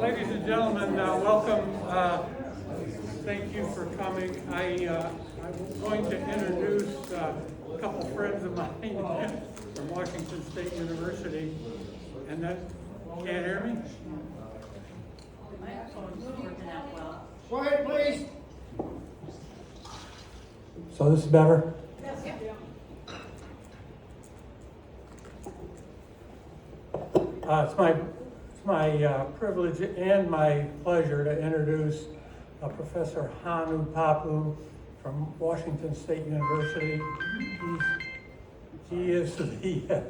Ladies and gentlemen, welcome. Thank you for coming. I'm going to introduce a couple friends of mine from Washington State University. And then, can't hear me? My phone's working out well. Quiet, please. So this is better? Yes. It's my privilege and my pleasure to introduce Professor Hanu Pappu from Washington State University. He is the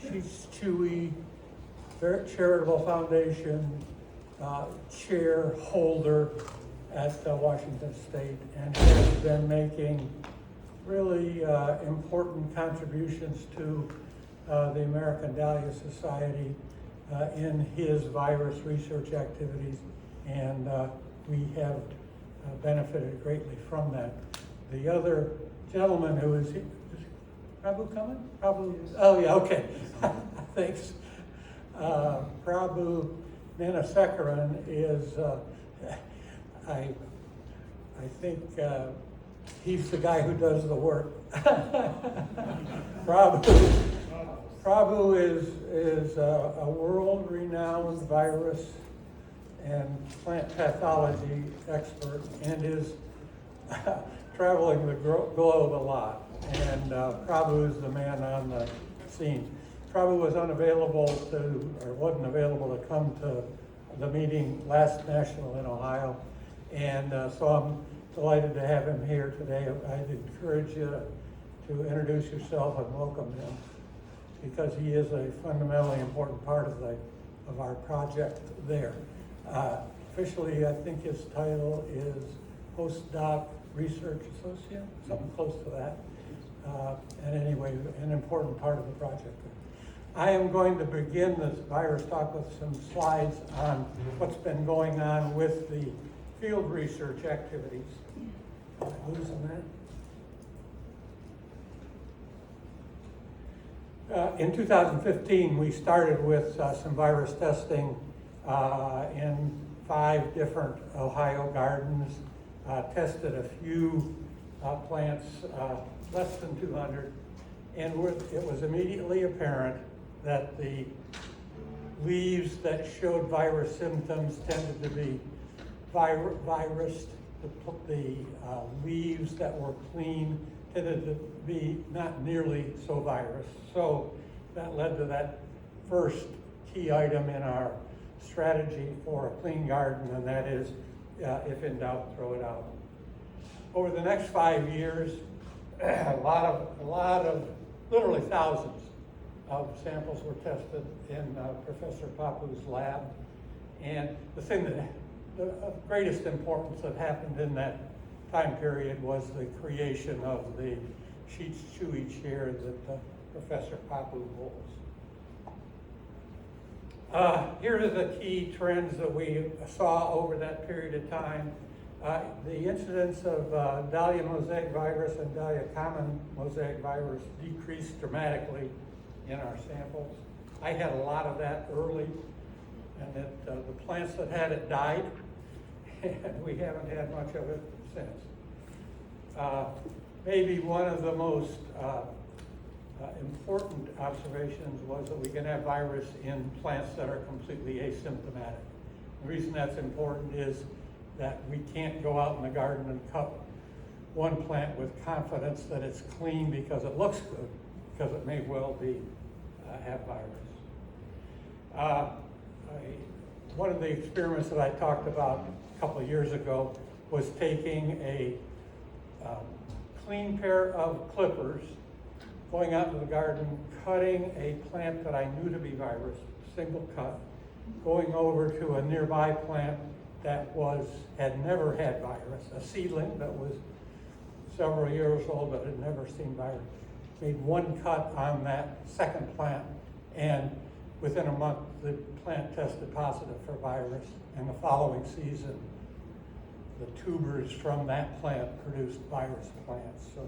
Sheets Chewy Charitable Foundation chair holder at Washington State, and has been making really important contributions to the American Dahlia Society in his virus research activities, and we have benefited greatly from that. The other gentleman who is Prabhu coming? Prabhu? Oh yeah, okay. Thanks. Prabhu Nanasekaran is, I think he's the guy who does the work. Prabhu is a world-renowned virus and plant pathology expert, and is traveling the globe a lot. And Prabhu is the man on the scene. Prabhu was wasn't available to come to the meeting last national in Ohio, and so I'm delighted to have him here today. I'd encourage you to introduce yourself and welcome him, because he is a fundamentally important part of our project there. Officially, I think his title is Postdoc Research Associate, something close to that. And anyway, an important part of the project. I am going to begin this virus talk with some slides on what's been going on with the field research activities. Am I losing that? In 2015, we started with some virus testing in 5 different Ohio gardens, tested a few plants, less than 200, and it was immediately apparent that the leaves that showed virus symptoms tended to be virused. The leaves that were clean tended to be not nearly so virus. So that led to that first key item in our strategy for a clean garden, and that is, if in doubt, throw it out. Over the next 5 years, a lot of, literally thousands of samples were tested in Professor Pappu's lab. And the thing of greatest importance that happened in that time period was the creation of the Sheets Chewy chair that Professor Pappu holds. Here are the key trends that we saw over that period of time. The incidence of Dahlia mosaic virus and Dahlia common mosaic virus decreased dramatically in our samples. I had a lot of that early, and the plants that had it died, and we haven't had much of it since. Maybe one of the most important observations was that we can have virus in plants that are completely asymptomatic. The reason that's important is that we can't go out in the garden and cut one plant with confidence that it's clean because it looks good, because it may well have virus. One of the experiments that I talked about a couple of years ago was taking a clean pair of clippers, going out into the garden, cutting a plant that I knew to be virus, single cut, going over to a nearby plant that had never had virus, a seedling that was several years old but had never seen virus. Made one cut on that second plant, and within a month the plant tested positive for virus, and the following season the tubers from that plant produced virus plants. So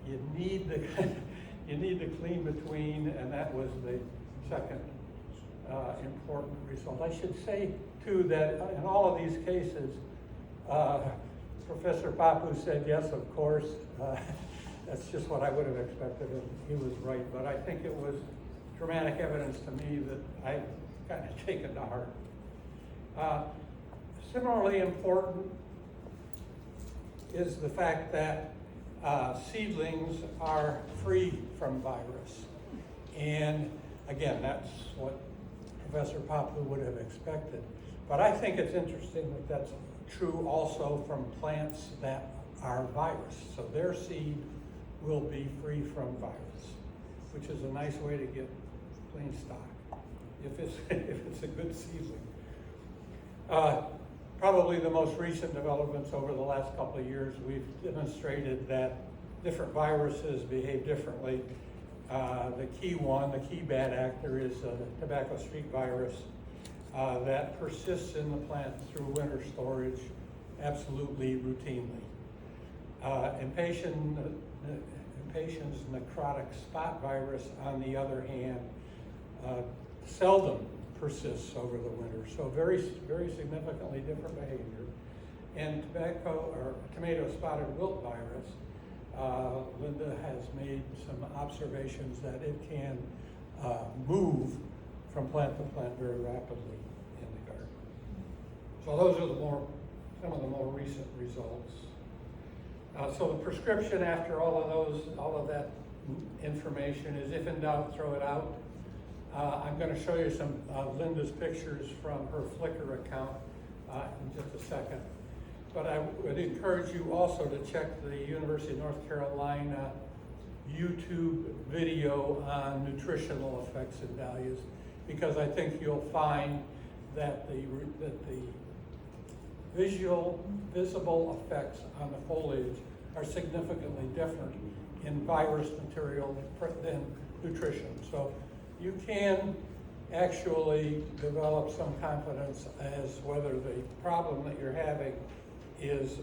you need the clean between, and that was the second important result. I should say too that in all of these cases, Professor Pappu said yes, of course. That's just what I would have expected, and he was right. But I think it was dramatic evidence to me that I kind of taken to heart. Similarly important is the fact that seedlings are free from virus. And again, that's what Professor Pappu would have expected. But I think it's interesting that that's true also from plants that are virus. So their seed will be free from virus, which is a nice way to get clean stock, if it's a good seedling. Probably the most recent developments over the last couple of years, we've demonstrated that different viruses behave differently. The key bad actor is the tobacco street virus that persists in the plant through winter storage absolutely routinely. Impatiens necrotic spot virus, on the other hand, seldom persists over the winter. So very, very significantly different behavior. And tomato spotted wilt virus, Linda has made some observations that it can move from plant to plant very rapidly in the garden. So those are some of the more recent results. So the prescription after all of that information is, if in doubt, throw it out. I'm going to show you some Linda's pictures from her Flickr account in just a second. But I would encourage you also to check the University of North Carolina YouTube video on nutritional effects in dahlias, because I think you'll find that the visible effects on the foliage are significantly different in virus material than nutrition. So you can actually develop some confidence as whether the problem that you're having is,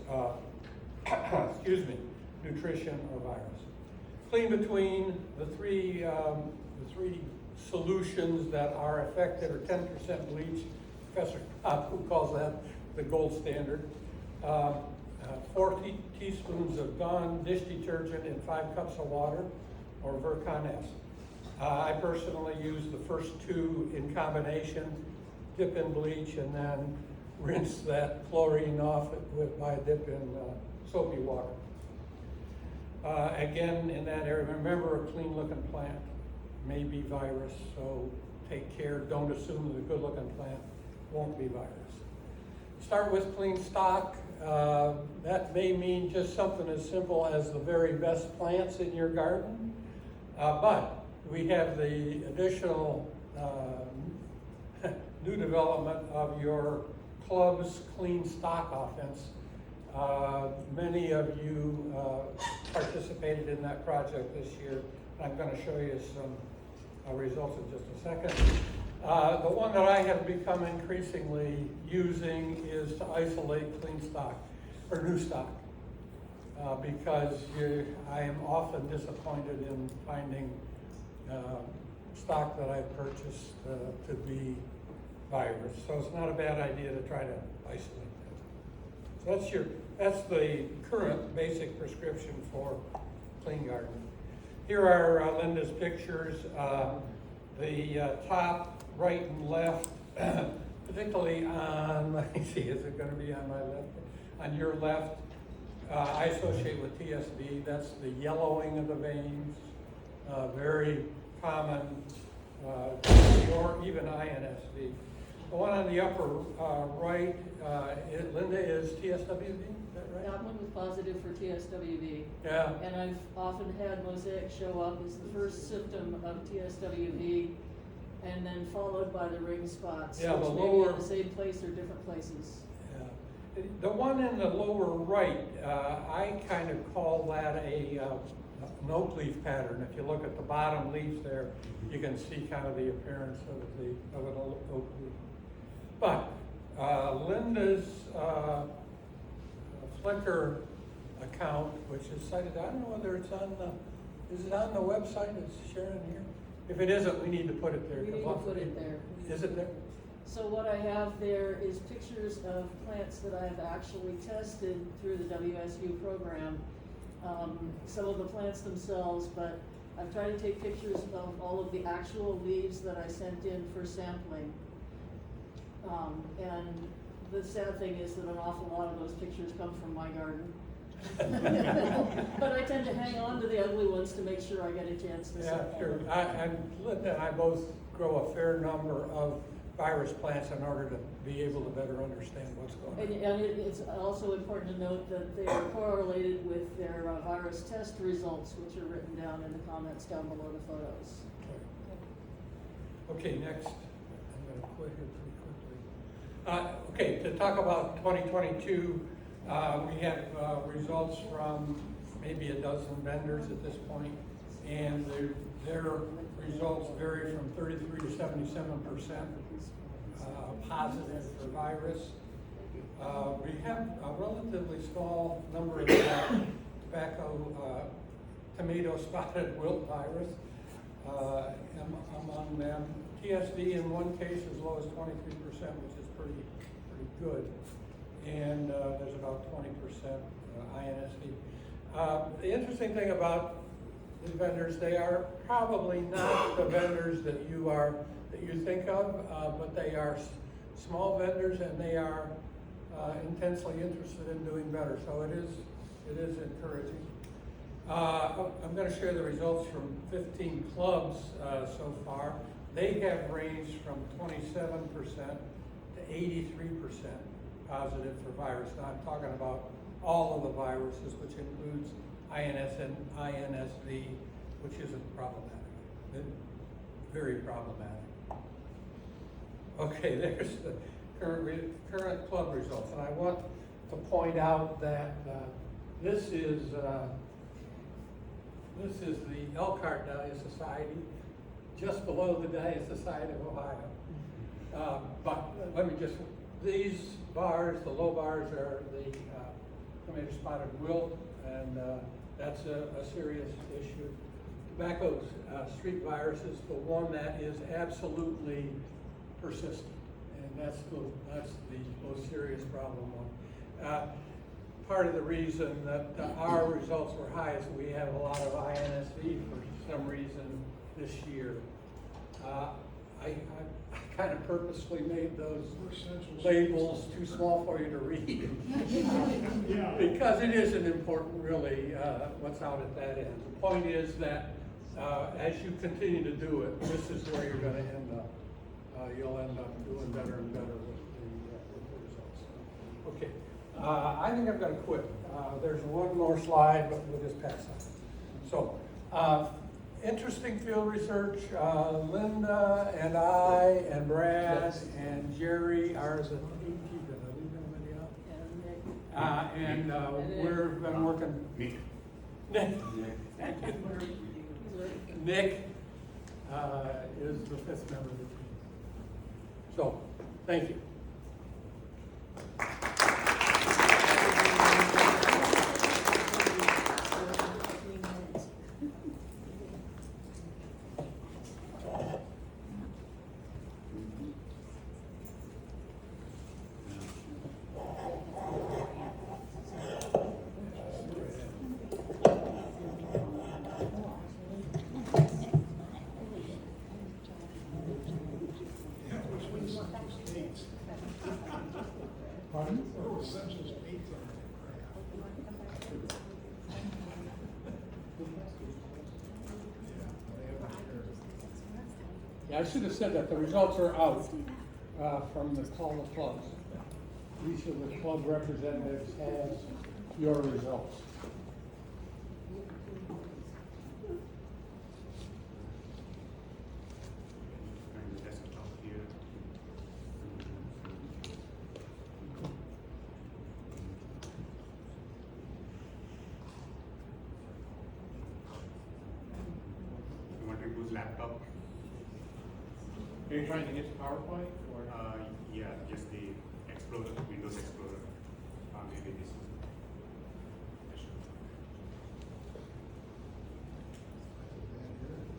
nutrition or virus. Clean between the three solutions that are effective are 10% bleach. Professor Pappu calls that the gold standard. 4 teaspoons of Dawn dish detergent in 5 cups of water, or Virkon S. I personally use the first 2 in combination, dip in bleach, and then rinse that chlorine off by a dip in soapy water. Again, in that area, remember, a clean looking plant may be virus, so take care. Don't assume that a good looking plant won't be virus. Start with clean stock. That may mean just something as simple as the very best plants in your garden, but we have the additional new development of your club's clean stock offense. Many of you participated in that project this year. I'm going to show you some results in just a second. The one that I have become increasingly using is to isolate clean stock, or new stock, because I am often disappointed in finding stock that I've purchased to be virus. So it's not a bad idea to try to isolate that. So that's the current basic prescription for clean garden. Here are Linda's pictures. The top, right and left, particularly on, let me see, is it going to be on my left? On your left, I associate with TSV. That's the yellowing of the veins, very common, or even INSV. The one on the upper right, Linda, is TSWV, is that right? That one was positive for TSWV. Yeah. And I've often had mosaic show up as the first symptom of TSWV, and then followed by the ring spots, Yeah, which the may be lower- in the same place or different places. Yeah. The one in the lower right, I kind of call that an oak leaf pattern. If you look at the bottom leaf there, you can see kind of the appearance of an oak leaf. But Linda's Flickr account, which is cited, I don't know whether it's on is it on the website? Is Sharon here? If it isn't, we need to put it there. We need to put it there. Is it there? So what I have there is pictures of plants that I've actually tested through the WSU program. Some of the plants themselves, but I've tried to take pictures of all of the actual leaves that I sent in for sampling. And the sad thing is that an awful lot of those pictures come from my garden. But I tend to hang on to the ugly ones to make sure I get a chance to Yeah, sample sure. them. And Linda and I both grow a fair number of virus plants in order to be able to better understand what's going on. And it's also important to note that they are correlated with their virus test results, which are written down in the comments down below the photos. Okay, next. I'm going to quit here pretty quickly. Okay, to talk about 2022, we have results from maybe a dozen vendors at this point, and their results vary from 33 to 77% positive for virus. We have a relatively small number of tomato spotted wilt virus among them. TSD in one case as low as 23%, which is pretty good. And there's about 20% INSD. The interesting thing about the vendors, they are probably not the vendors that you think of, but they are small vendors, and they are intensely interested in doing better. So it is encouraging. I'm going to share the results from 15 clubs so far. They have ranged from 27% to 83% positive for virus. Now I'm talking about all of the viruses, which includes INS and INSV, which isn't problematic, very problematic. Okay, there's the current club results, and I want to point out that this is the Elkhart Dahlia Society, just below the Dahlia Society of Ohio. But let me just, these bars, the low bars are the tomato spotted wilt, and that's a serious issue. Tobacco streak virus is the one that is absolutely persistent, and that's the most serious problem one. Part of the reason that our results were high is we have a lot of INSV for some reason this year. I kind of purposely made those labels too small for you to read. Because it isn't important really what's out at that end. The point is that as you continue to do it, this is where you're going to end up. You'll end up doing better and better with the results. Okay, I think I'm going to quit. There's one more slide, but we'll just pass on. So, interesting field research. Linda and I and Brad and Jerry are the and we've been working. Nick. Nick is the fifth member of the team. So, thank you. Yeah, I should have said that. The results are out from the call of clubs. Each of the club representatives has your results. Laptop. Are you trying to get to PowerPoint or? Yeah, just the Explorer, Windows Explorer. Maybe this is.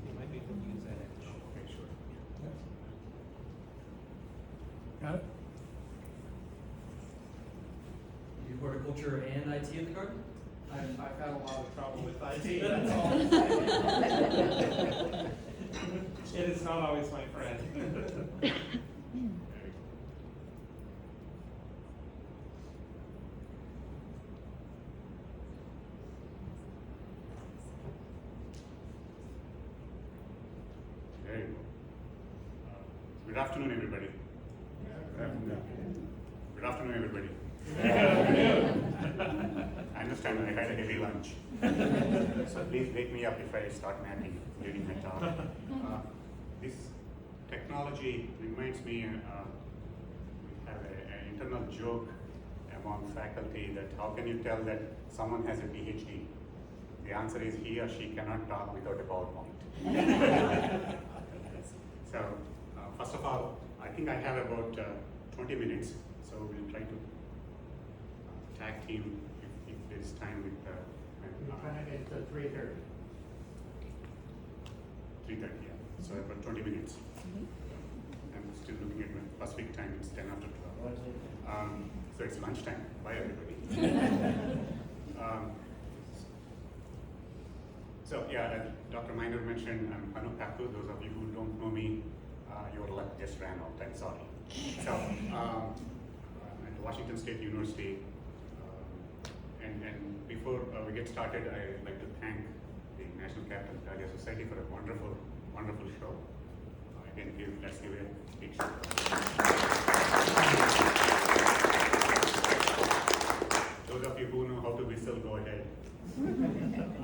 You might be able to use that. Got it? You do horticulture and IT in the garden? I've had a lot of trouble with IT, that's all. It is not always my friend. There you go. Good afternoon, everybody. Good afternoon, everybody. I understand I had a heavy lunch. So please wake me up if I start napping during my talk. This technology reminds me, we have an internal joke among faculty that how can you tell that someone has a PhD? The answer is he or she cannot talk without a PowerPoint. So, first of all, I think I have about 20 minutes, so we'll try to tag team if there's time with Your time is 3:30. 3:30, yeah. So about 20 minutes. I'm still looking at my Pacific time, it's 10 after 12. So it's lunchtime. Bye, everybody. So yeah, as Dr. Miner mentioned, I'm Hanu Pappu. Those of you who don't know me, your luck just ran out. I'm sorry. So at Washington State University, and before we get started, I'd like to thank the National Capital Dahlia Society for a wonderful, wonderful show. Again, let's give a big shout out. Those of you who know how to whistle, go ahead.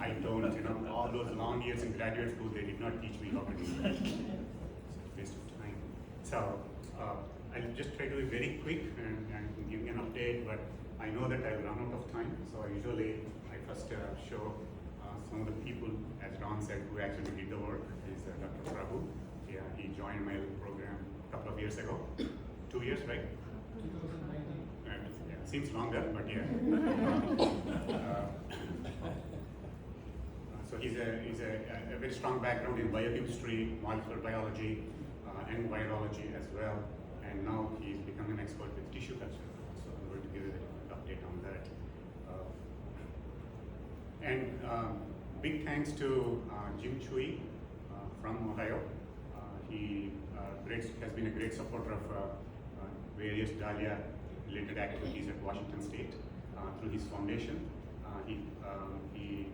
I don't, all those long years in graduate school, they did not teach me how to do that. It's a waste of time. So, I'll just try to be very quick and give you an update, but I know that I'll run out of time, so I first show some of the people, as Ron said, who actually did the work. Is Dr. Prabhu. Yeah, he joined my program a couple of years ago. 2 years, right? 2019. Yeah, seems longer, but yeah. So he's a very strong background in biochemistry, molecular biology, and virology as well. And now he's become an expert with tissue culture. So I'm going to give you an update on that. Big thanks to Jim Chui from Ohio. He has been a great supporter of various Dahlia related activities at Washington State through his foundation. He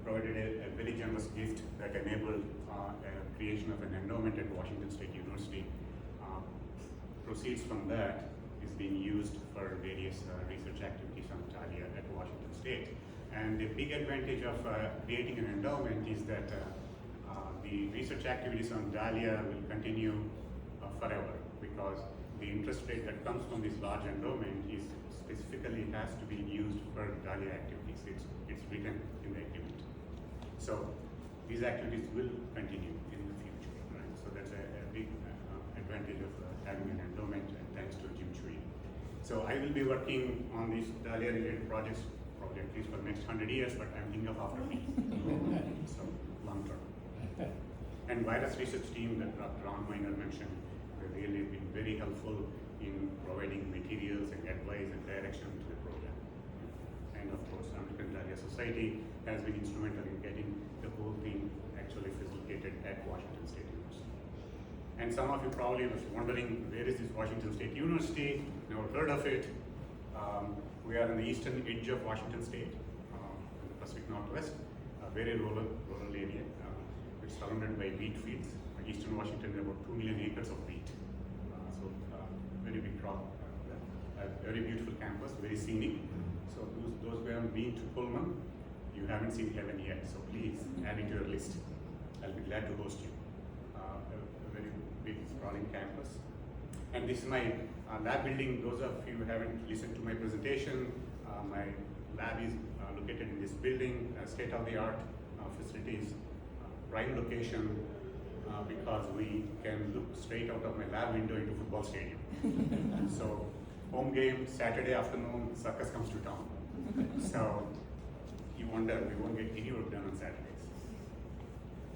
provided a very generous gift that enabled creation of an endowment at Washington State University. Proceeds from that is being used for various research activities on Dahlia at Washington State. And the big advantage of creating an endowment is that the research activities on Dahlia will continue forever, because the interest rate that comes from this large endowment is specifically has to be used for Dahlia activities. It's written in the agreement. So these activities will continue in the future, right? So that's a big advantage of having an endowment, and thanks to Jim Chui. So I will be working on these Dahlia related projects probably at least for the next 100 years, but I'm thinking of after me. So long term. And virus research team that Dr. Ron Miner mentioned, have really been very helpful in providing materials and advice and direction to the program. And of course, American Dahlia Society has been instrumental in getting the whole thing actually facilitated at Washington State University. And some of you probably was wondering, where is this Washington State University? Never heard of it. We are in the eastern edge of Washington State, in the Pacific Northwest, a very rural area. It's surrounded by wheat fields. Eastern Washington, about 2 million acres of wheat. So very big crop, a very beautiful campus, very scenic. So those who haven't been to Pullman, you haven't seen heaven yet. So please add it to your list. I'll be glad to host you. A very big sprawling campus. And this is my lab building. Those of you who haven't listened to my presentation, my lab is located in this building, state-of-the-art facilities, prime location, because we can look straight out of my lab window into football stadium. So home game, Saturday afternoon, circus comes to town. So you wonder, we won't get any work done on Saturdays.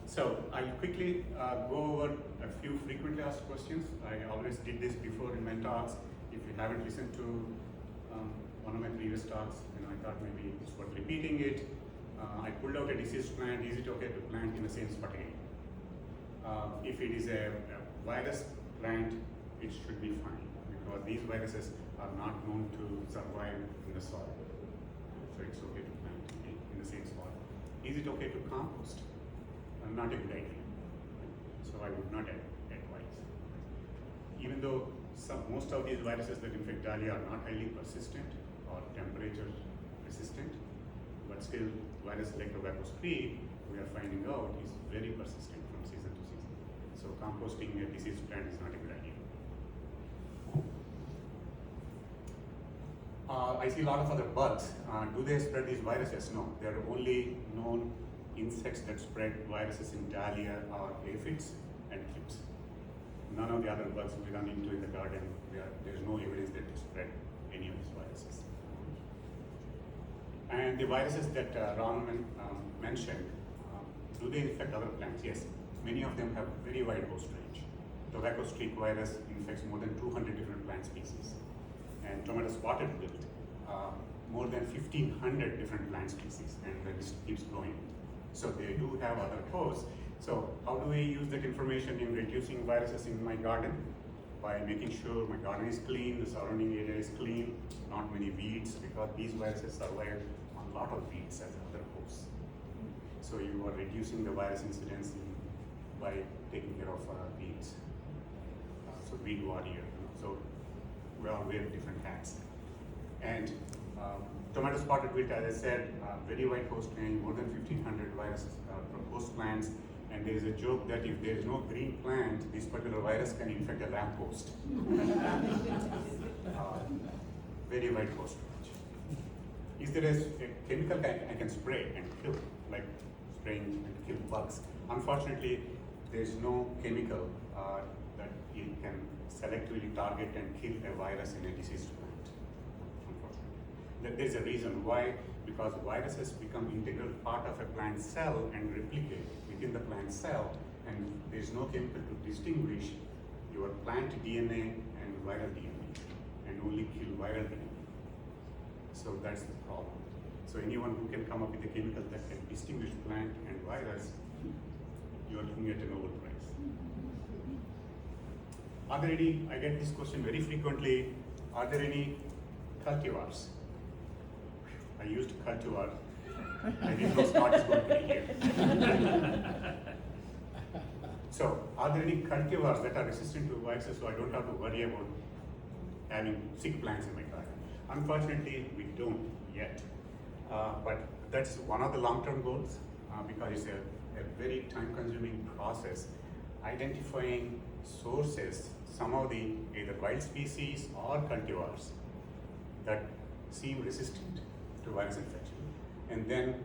So I'll quickly go over a few frequently asked questions. I always did this before in my talks. If you haven't listened to one of my previous talks, I thought maybe it's worth repeating it. I pulled out a deceased plant. Is it okay to plant in the same spot again? If it is a virus plant, it should be fine because these viruses are not known to survive in the soil. So it's okay to plant in the same spot. Is it okay to compost? Not a good idea. So I would not advise. Even though most of these viruses that infect Dahlia are not highly persistent or temperature resistant, but still viruses like tobacco streak, we are finding out is very persistent from season to season. So composting a diseased plant is not a good idea. I see a lot of other bugs. Do they spread these viruses? No. There are only known insects that spread viruses in Dahlia are aphids and thrips. None of the other bugs we run into in the garden, there's no evidence that they spread any of these viruses. And the viruses that Ron mentioned, do they infect other plants? Yes. Many of them have very wide host range. Tobacco streak virus infects more than 200 different plant species. And tomato spotted wilt, more than 1,500 different plant species, and the list keeps growing. So they do have other hosts. So how do we use that information in reducing viruses in my garden? By making sure my garden is clean, the surrounding area is clean, not many weeds, because these viruses survive on a lot of weeds as other hosts. So you are reducing the virus incidence by taking care of weeds. So weed warrior. So we all wear different hats. And tomato spotted wilt, as I said, very wide host range, more than 1,500 viruses from host plants. And there is a joke that if there is no green plant, this particular virus can infect a lamppost. Very wide host range. Is there a chemical I can spray and kill, like spraying and kill bugs? Unfortunately, there is no chemical that it can selectively target and kill a virus in a diseased plant. Unfortunately, there is a reason why. Because viruses become integral part of a plant cell and replicate within the plant cell, and there is no chemical to distinguish your plant DNA and viral DNA, and only kill viral DNA. So that's the problem. So anyone who can come up with a chemical that can distinguish plant and virus, you are looking at a Nobel Prize. Are there any, I get this question very frequently, are there any cultivars? I used cultivar. I didn't know Scott is going to be here. So, are there any cultivars that are resistant to viruses so I don't have to worry about having sick plants in my garden? Unfortunately, we don't yet. But that's one of the long-term goals because it's a very time-consuming process. Identifying sources, some of the either wild species or cultivars that seem resistant to virus infection, and then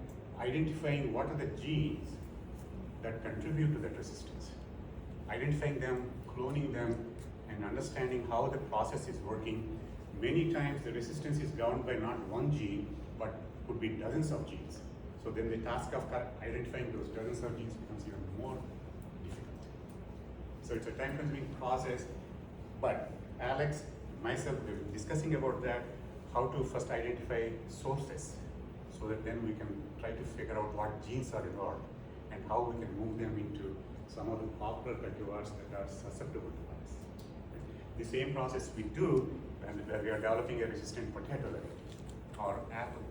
identifying what are the genes that contribute to that resistance, identifying them, cloning them, and understanding how the process is working. Many times the resistance is governed by not one gene, but could be dozens of genes. So then the task of identifying those dozens of genes becomes even more difficult. So it's a time-consuming process, but Alex and myself, we've been discussing about that, how to first identify sources so that then we can try to figure out what genes are involved and how we can move them into some of the popular cultivars that are susceptible to virus. The same process we do when we are developing a resistant potato variety or apple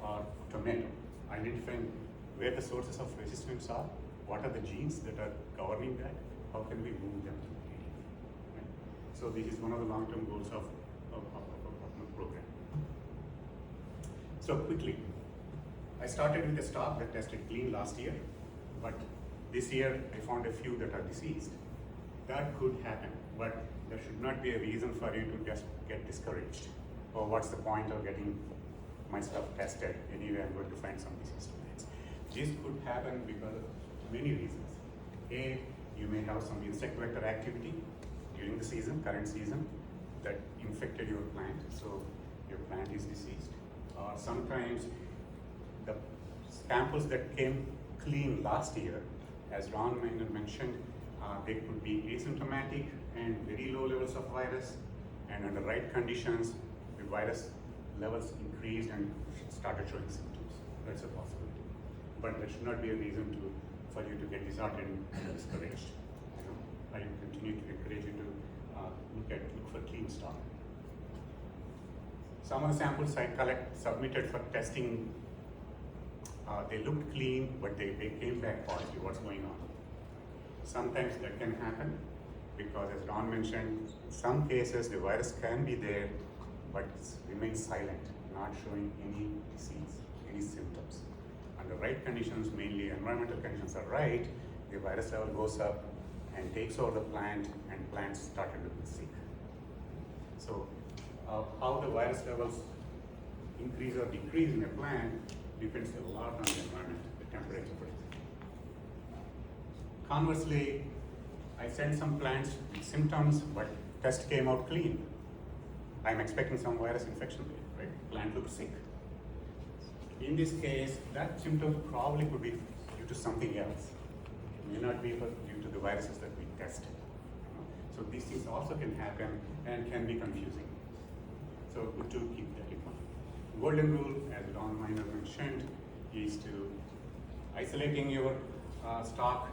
or tomato, identifying where the sources of resistance are, what are the genes that are governing that, how can we move them to the area. Right? So this is one of the long-term goals of the program. So quickly, I started with a stock that tested clean last year, but this year I found a few that are diseased. That could happen, but there should not be a reason for you to just get discouraged. Or what's the point of getting my stuff tested? Anyway, I'm going to find some diseased plants. This could happen because of many reasons. A, you may have some insect vector activity during the season, current season, that infected your plant, so your plant is diseased. Or sometimes the samples that came clean last year, as Ron mentioned, They could be asymptomatic and very low levels of virus, and under right conditions, the virus levels increased and started showing symptoms. That's a possibility. But that should not be a reason for you to get disheartened and discouraged. I continue to encourage you to look for clean stock. Some of the samples I submitted for testing, they looked clean, but they came back positive. What's going on? Sometimes that can happen because, as Ron mentioned, in some cases the virus can be there, but it remains silent, not showing any disease, any symptoms. Under right conditions, mainly environmental conditions are right, the virus level goes up and takes over the plant, and plants started to be sick. So how the virus levels increase or decrease in a plant depends a lot on the environment, the temperature, for example. Conversely, I sent some plants with symptoms, but test came out clean. I'm expecting some virus infection there, right? Plant looks sick. In this case, that symptom probably could be due to something else. It may not be due to the viruses that we tested. So these things also can happen and can be confusing. So good to keep that in mind. Golden rule, as Ron Miner mentioned, is to isolating your stock.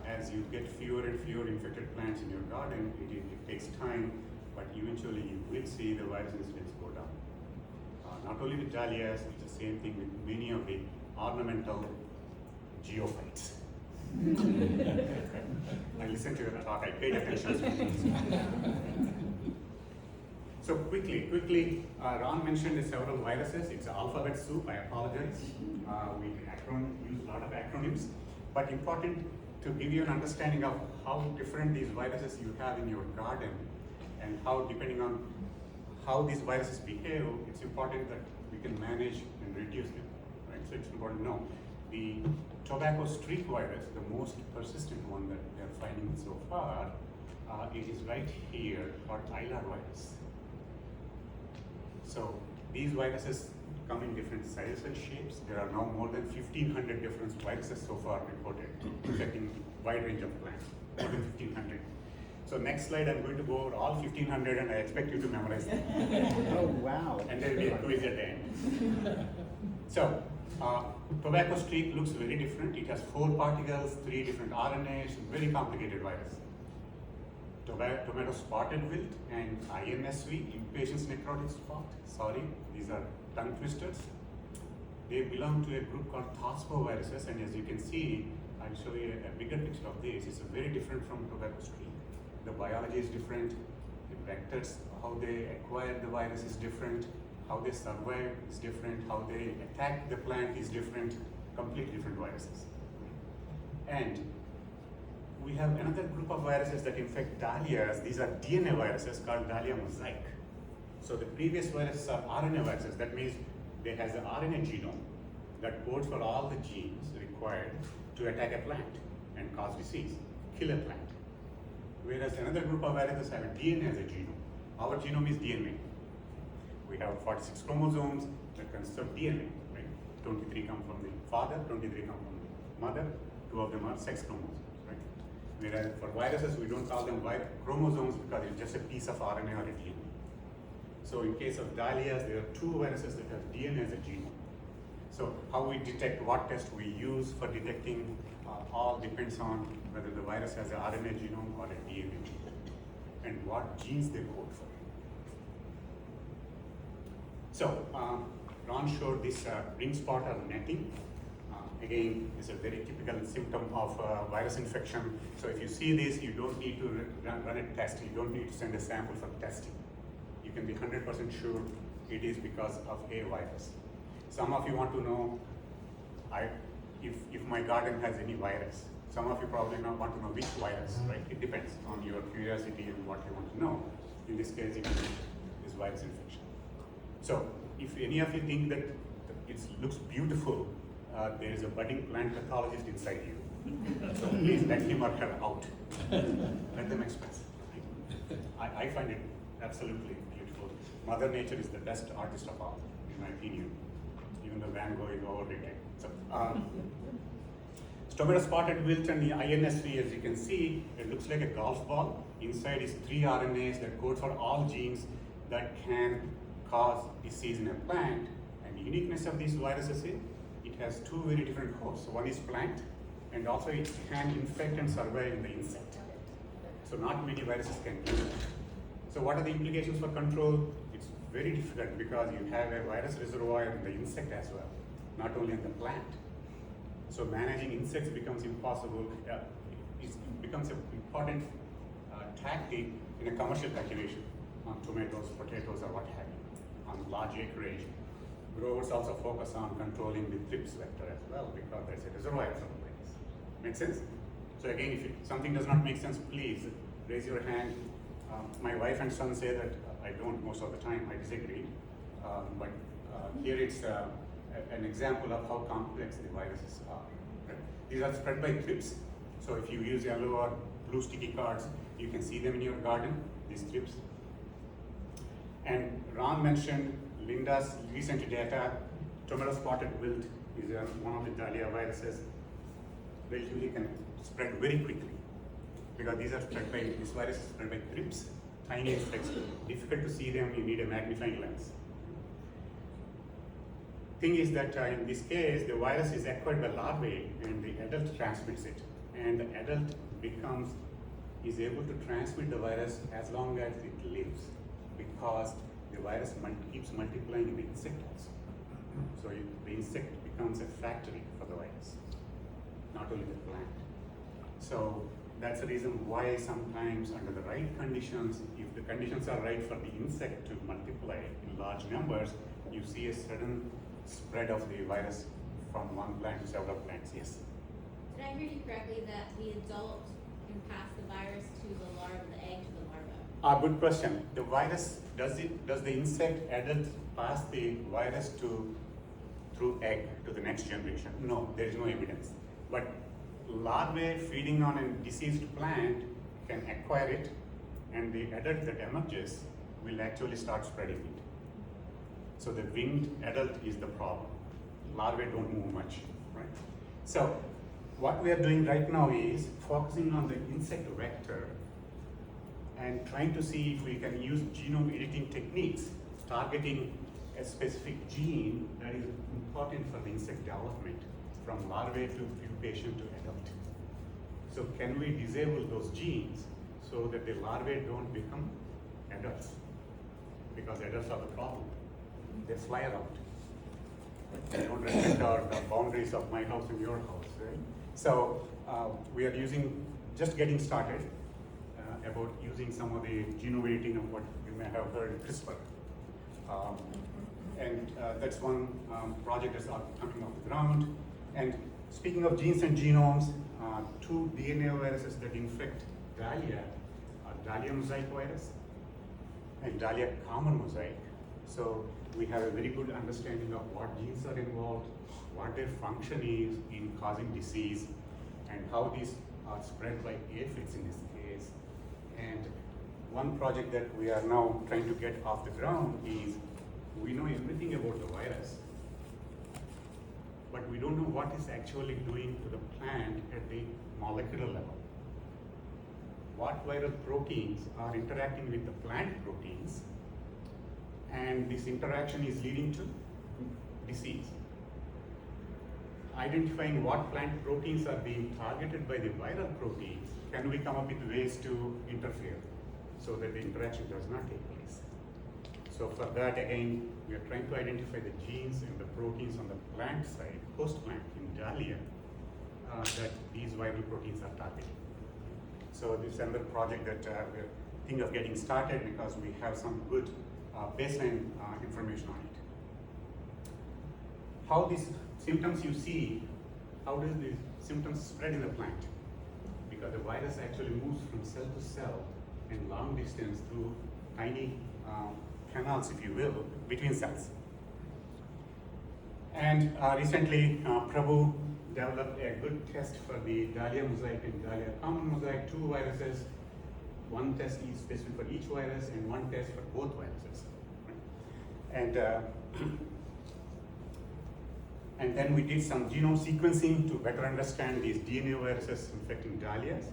As you get fewer and fewer infected plants in your garden, it takes time, but eventually you will see the virus incidence go down. Not only with dahlias, it's the same thing with many of the ornamental geophytes. I listened to your talk, I paid attention. So quickly, Ron mentioned several viruses. It's alphabet soup, I apologize. We use a lot of acronyms, but important to give you an understanding of how different these viruses you have in your garden and how, depending on how these viruses behave, it's important that we can manage and reduce them, right? So it's important to know. The tobacco streak virus, the most persistent one that we are finding so far, it is right here called Ilar virus. So these viruses come in different sizes and shapes. There are now more than 1,500 different viruses so far reported, affecting a wide range of plants, more than 1,500. So next slide, I'm going to go over all 1,500 and I expect you to memorize them. Oh, wow. And there will be a quiz at the end. So, tobacco streak looks very different. It has 4 particles, 3 different RNAs, very complicated virus. Tomato spotted wilt and INSV, impatiens necrotic spot. Sorry, these are tongue twisters. They belong to a group called viruses, and as you can see, I'll show you a bigger picture of this. It's very different from tobacco streak. The biology is different, the vectors, how they acquire the virus is different, how they survive is different, how they attack the plant is different, completely different viruses. And we have another group of viruses that infect dahlias. These are DNA viruses called Dahlia mosaic. So the previous viruses are RNA viruses. That means they have the RNA genome that codes for all the genes required to attack a plant and cause disease, kill a plant. Whereas another group of viruses have a DNA as a genome. Our genome is DNA. We have 46 chromosomes that consist of DNA, right? 23 come from the father, 23 come from the mother, 2 of them are sex chromosomes, right? Whereas for viruses, we don't call them chromosomes because it's just a piece of RNA or a DNA. So in case of dahlias, there are 2 viruses that have DNA as a genome. So how we detect, what test we use for detecting, all depends on whether the virus has an RNA genome or a DNA genome, and what genes they code for. So Ron showed this ring spot or netting. Again, it's a very typical symptom of virus infection. So if you see this, you don't need to run a test. You don't need to send a sample for testing. You can be 100% sure it is because of a virus. Some of you want to know if my garden has any virus. Some of you probably want to know which virus, right? It depends on your curiosity and what you want to know. In this case, it is virus infection. So if any of you think that it looks beautiful, there is a budding plant pathologist inside you. So please let him or her out. Let them express. I find it absolutely beautiful. Mother Nature is the best artist of all, in my opinion. Even though Van Gogh is overrated. Tomato spotted wilt and the INS3, as you can see, it looks like a golf ball. Inside is 3 RNAs that code for all genes that can cause disease in a plant. And the uniqueness of these viruses is it has 2 very different hosts. One is plant, and also it can infect and survive in the insect. So not many viruses can do that. So what are the implications for control? It's very difficult because you have a virus reservoir in the insect as well, not only in the plant. So managing insects becomes impossible. It becomes an important tactic in a commercial cultivation on tomatoes, potatoes, or what have you, on large acreage. Growers also focus on controlling the thrips vector as well because there's a reservoir someplace. Make sense? So again, if something does not make sense, please raise your hand. My wife and son say that I don't most of the time. I disagree. But here it's an example of how complex the viruses are. Right? These are spread by thrips. So if you use yellow or blue sticky cards, you can see them in your garden, these thrips. And Ron mentioned Linda's recent data. Tomato spotted wilt is one of the Dahlia viruses. Relatively can spread very quickly because these are spread by, this virus is spread by thrips, tiny insects. Difficult to see them, you need a magnifying lens. Thing is that in this case, the virus is acquired by larvae and the adult transmits it. And the adult is able to transmit the virus as long as it lives because the virus keeps multiplying in the insect also. So the insect becomes a factory for the virus, not only the plant. So that's the reason why sometimes under the right conditions, if the conditions are right for the insect to multiply in large numbers, you see a sudden spread of the virus from one plant to several plants. Yes? Did I hear you correctly that the adult can pass the virus to the larva, the egg to the larva? Good question. The virus, does the insect adult pass the virus through egg to the next generation? No, there is no evidence. But larvae feeding on a deceased plant can acquire it, and the adult that emerges will actually start spreading it. So the winged adult is the problem. Larvae don't move much, right? So what we are doing right now is focusing on the insect vector and trying to see if we can use genome editing techniques, targeting a specific gene that is important for the insect development from larvae to pupation to adult. So can we disable those genes so that the larvae don't become adults? Because adults are the problem. They fly around. They don't respect the boundaries of my house and your house, right? So we are just getting started about using some of the genome editing of what you may have heard, CRISPR. And that's one project that's coming off the ground. And speaking of genes and genomes, 2 DNA viruses that infect Dahlia are Dahlia mosaic virus and Dahlia common mosaic. So we have a very good understanding of what genes are involved, what their function is in causing disease, and how these are spread by aphids in this case. And one project that we are now trying to get off the ground is we know everything about the virus, but we don't know what it's actually doing to the plant at the molecular level. What viral proteins are interacting with the plant proteins, and this interaction is leading to disease. Identifying what plant proteins are being targeted by the viral proteins, can we come up with ways to interfere so that the interaction does not take place? So for that, again, we are trying to identify the genes and the proteins on the plant side, host plant in Dahlia, that these viral proteins are targeting. So this is another project that we're thinking of getting started because we have some good baseline information on it. How these symptoms you see, how does the symptoms spread in the plant? Because the virus actually moves from cell to cell in long distance through tiny canals, if you will, between cells. And recently, Prabhu developed a good test for the Dahlia mosaic and Dahlia common mosaic, 2 viruses. One test is specific for each virus and one test for And then we did some genome sequencing to better understand these DNA viruses infecting dahlias.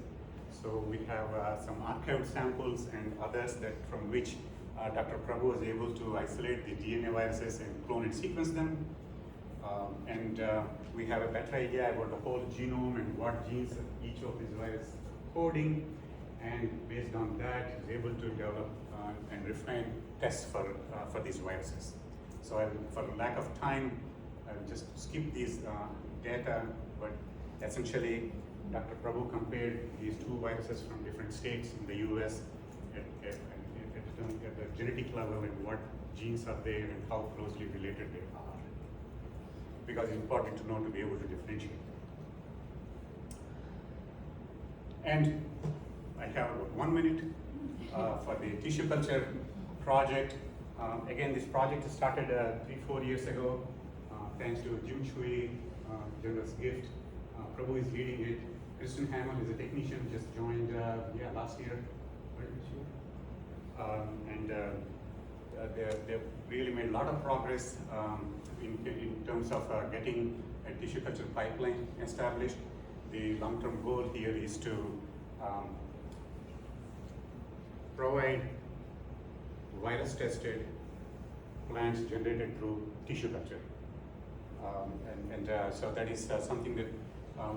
So we have some archived samples and others that from which Dr. Prabhu was able to isolate the DNA viruses and clone and sequence them. We have a better idea about the whole genome and what genes each of these viruses coding, and based on that, is able to develop and refine tests for these viruses. So for lack of time, I'll just skip these data, but essentially, Dr. Prabhu compared these two viruses from different states in the US at the genetic level and what genes are there and how closely related they are. Because it's important to know to be able to differentiate. And I have about 1 minute for the tissue culture project. Again, this project started 3-4 years ago, thanks to Jim Chui, generous gift. Prabhu is leading it. Kristen Hanu is a technician, just joined last year. They've really made a lot of progress in terms of getting a tissue culture pipeline established. The long-term goal here is to provide virus-tested plants generated through tissue culture. So that is something that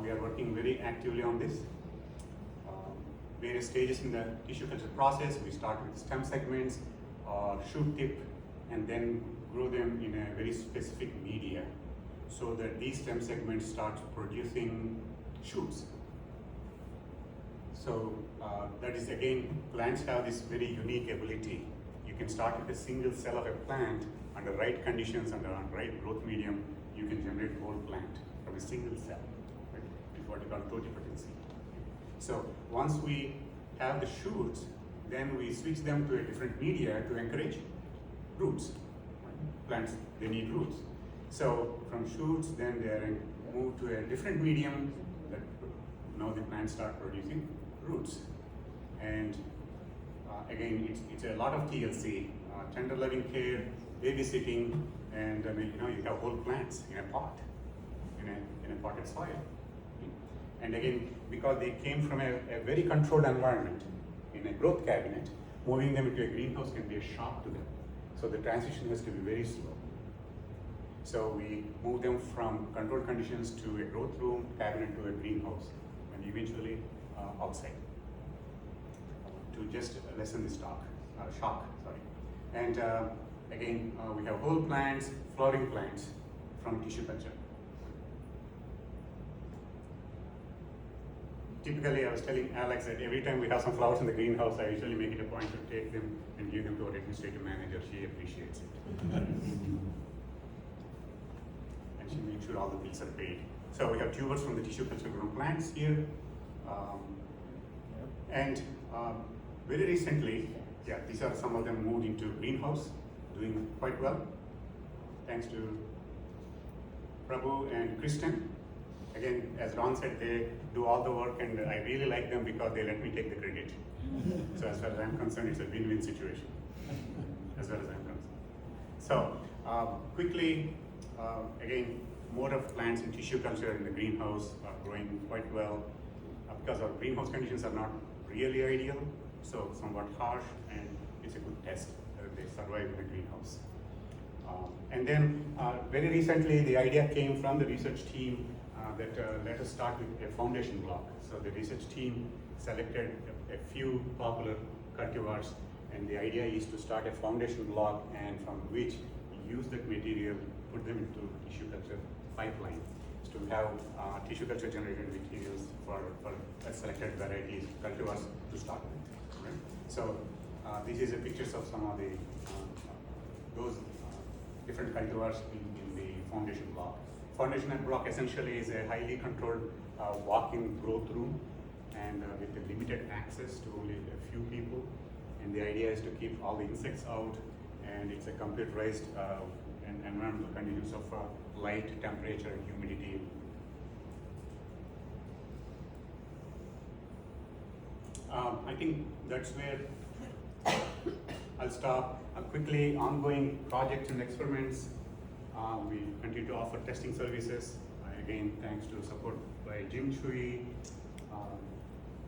we are working very actively on this. Various stages in the tissue culture process. We start with stem segments or shoot tip and then grow them in a very specific media so that these stem segments start producing shoots. So that is again, plants have this very unique ability. You can start with a single cell of a plant under right conditions, under right growth medium, you can generate whole plant from a single cell. Right? It's what you call totipotency. So once we have the shoots, then we switch them to a different media to encourage roots. Right? Plants, they need roots. So from shoots, then they are moved to a different medium that now the plants start producing roots. And again, it's a lot of TLC, tender loving care, babysitting, and you have whole plants in a pot, in a potted soil. And again, because they came from a very controlled environment in a growth cabinet, moving them into a greenhouse can be a shock to them. So the transition has to be very slow. So we move them from controlled conditions to a growth room, cabinet to a greenhouse, and eventually outside to just lessen the shock. And again, we have whole plants, flowering plants from tissue culture. Typically, I was telling Alex that every time we have some flowers in the greenhouse, I usually make it a point to take them and give them to our administrative manager. She appreciates it. And she makes sure all the bills are paid. So we have tubers from the tissue culture grown plants here. Very recently, these are some of them moved into greenhouse, doing quite well. Thanks to Prabhu and Kristen. Again, as Ron said, they do all the work, and I really like them because they let me take the credit. So as far as I'm concerned, it's a win-win situation, as far as I'm concerned. So quickly, again, more of plants in tissue culture in the greenhouse are growing quite well because our greenhouse conditions are not really ideal, so somewhat harsh, and it's a good test that they survive in the greenhouse. And then very recently, the idea came from the research team that let us start with a foundation block. So the research team selected a few popular cultivars, and the idea is to start a foundation block, and from which we use that material, put them into tissue culture pipeline, to have tissue culture generated materials for selected varieties, cultivars to start with. Right? So this is a pictures of some of the those different cultivars in the foundation block. Foundation block essentially is a highly controlled walk-in growth room, and with a limited access to only a few people. And the idea is to keep all the insects out, and it's a computerized environmental conditions of light, temperature, and humidity. I think that's where I'll stop. Quickly, ongoing projects and experiments. We continue to offer testing services. Again, thanks to support by Jim Chui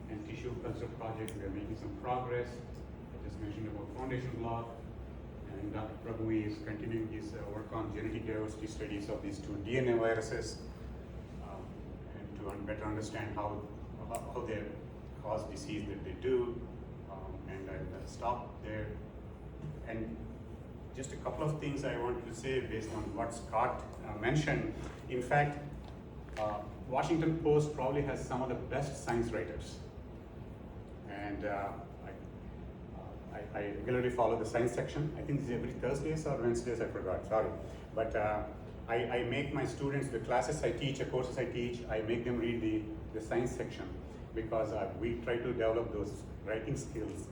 and Tissue Culture Project, we are making some progress. I just mentioned about foundation block. And Dr. Prabhu is continuing his work on genetic diversity studies of these 2 DNA viruses and to better understand how they cause disease that they do. And I'll stop there. And just a couple of things I wanted to say based on what Scott mentioned. In fact, Washington Post probably has some of the best science writers. And I regularly follow the science section. I think it's every Thursdays or Wednesdays, I forgot, sorry. But I make my students, the classes I teach, the courses I teach, I make them read the science section because we try to develop those writing skills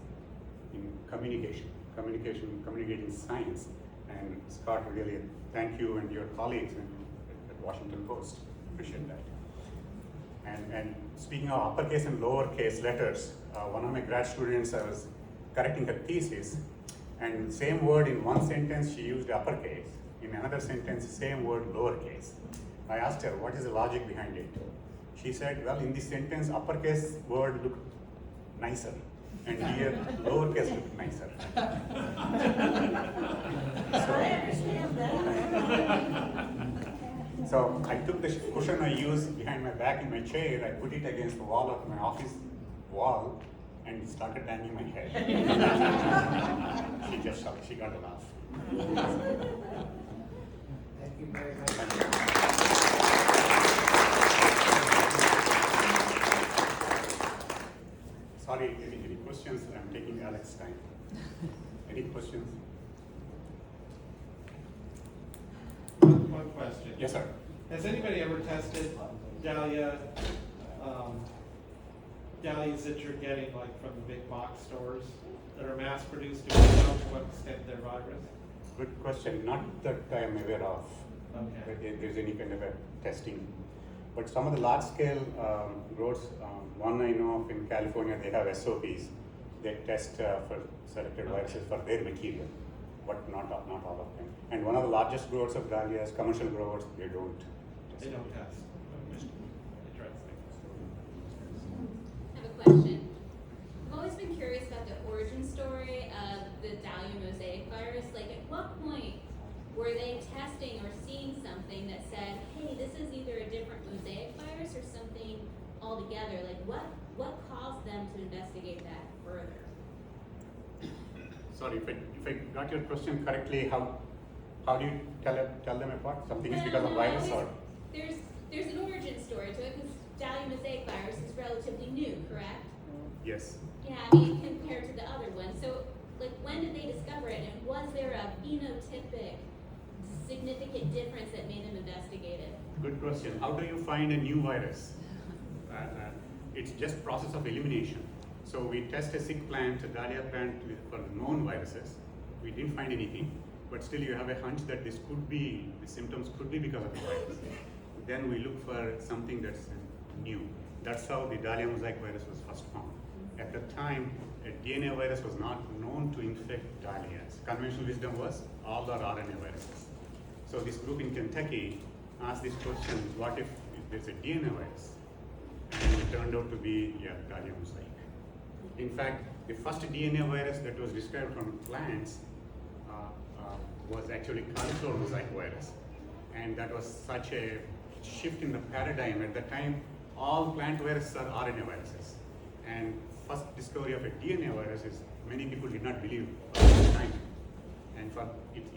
in communicating science. And Scott, really thank you and your colleagues at Washington Post. Appreciate that. And speaking of uppercase and lowercase letters, one of my grad students, I was correcting her thesis, and same word in one sentence she used uppercase, in another sentence same word lowercase. I asked her what is the logic behind it. She said, well, in this sentence uppercase word looked nicer, and here lowercase looked nicer. I understand that. So I took the cushion I used behind my back in my chair, I put it against the wall of my office wall, and started banging my head. She got a laugh. Thank you very much. Thank you. Sorry, any questions? I'm taking Alex's time. Any questions? One question. Yes, sir. Has anybody ever tested Dahlia, Dahlias that you're getting like from the big box stores that are mass produced? Do you know to what extent they're virus? Good question. Not that I'm aware of. Okay. That there's any kind of a testing. But some of the large scale growers, one I know of in California, they have SOPs. They test for selected viruses for their material, but not all of them. And one of the largest growers of dahlias, commercial growers, they don't test. They don't test. Interesting. I have a question. I've always been curious about the origin story of the Dahlia mosaic virus. Like, at what point were they testing or seeing something that said, hey, this is either a different mosaic virus or something altogether? Like, what caused them to investigate that further? Sorry, if I got your question correctly, how do you tell them apart? Something is because of virus or? There's an origin story to it because Dahlia mosaic virus is relatively new, correct? Yes. Yeah, I mean, compared to the other ones. So, like, when did they discover it, and was there a phenotypic significant difference that made them investigate it? Good question. How do you find a new virus? It's just process of elimination. So we test a sick plant, a dahlia plant for known viruses. We didn't find anything, but still you have a hunch that the symptoms could be because of the virus. Then we look for something that's new. That's how the Dahlia mosaic virus was first found. At the time, a DNA virus was not known to infect dahlias. Conventional wisdom was all are RNA viruses. So this group in Kentucky asked this question, what if there's a DNA virus? And it turned out to be, Dahlia mosaic. In fact, the first DNA virus that was described from plants was actually cauliflower mosaic virus. And that was such a shift in the paradigm. At the time, all plant viruses are RNA viruses. And first discovery of a DNA virus is many people did not believe at the time. And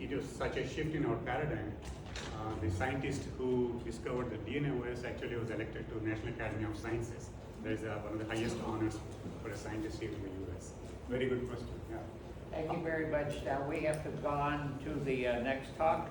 it was such a shift in our paradigm. The scientist who discovered the DNA virus actually was elected to National Academy of Sciences. That is one of the highest honors for a scientist here in the US. Very good question. Yeah. Thank you very much. Now we have to go on to the next talk.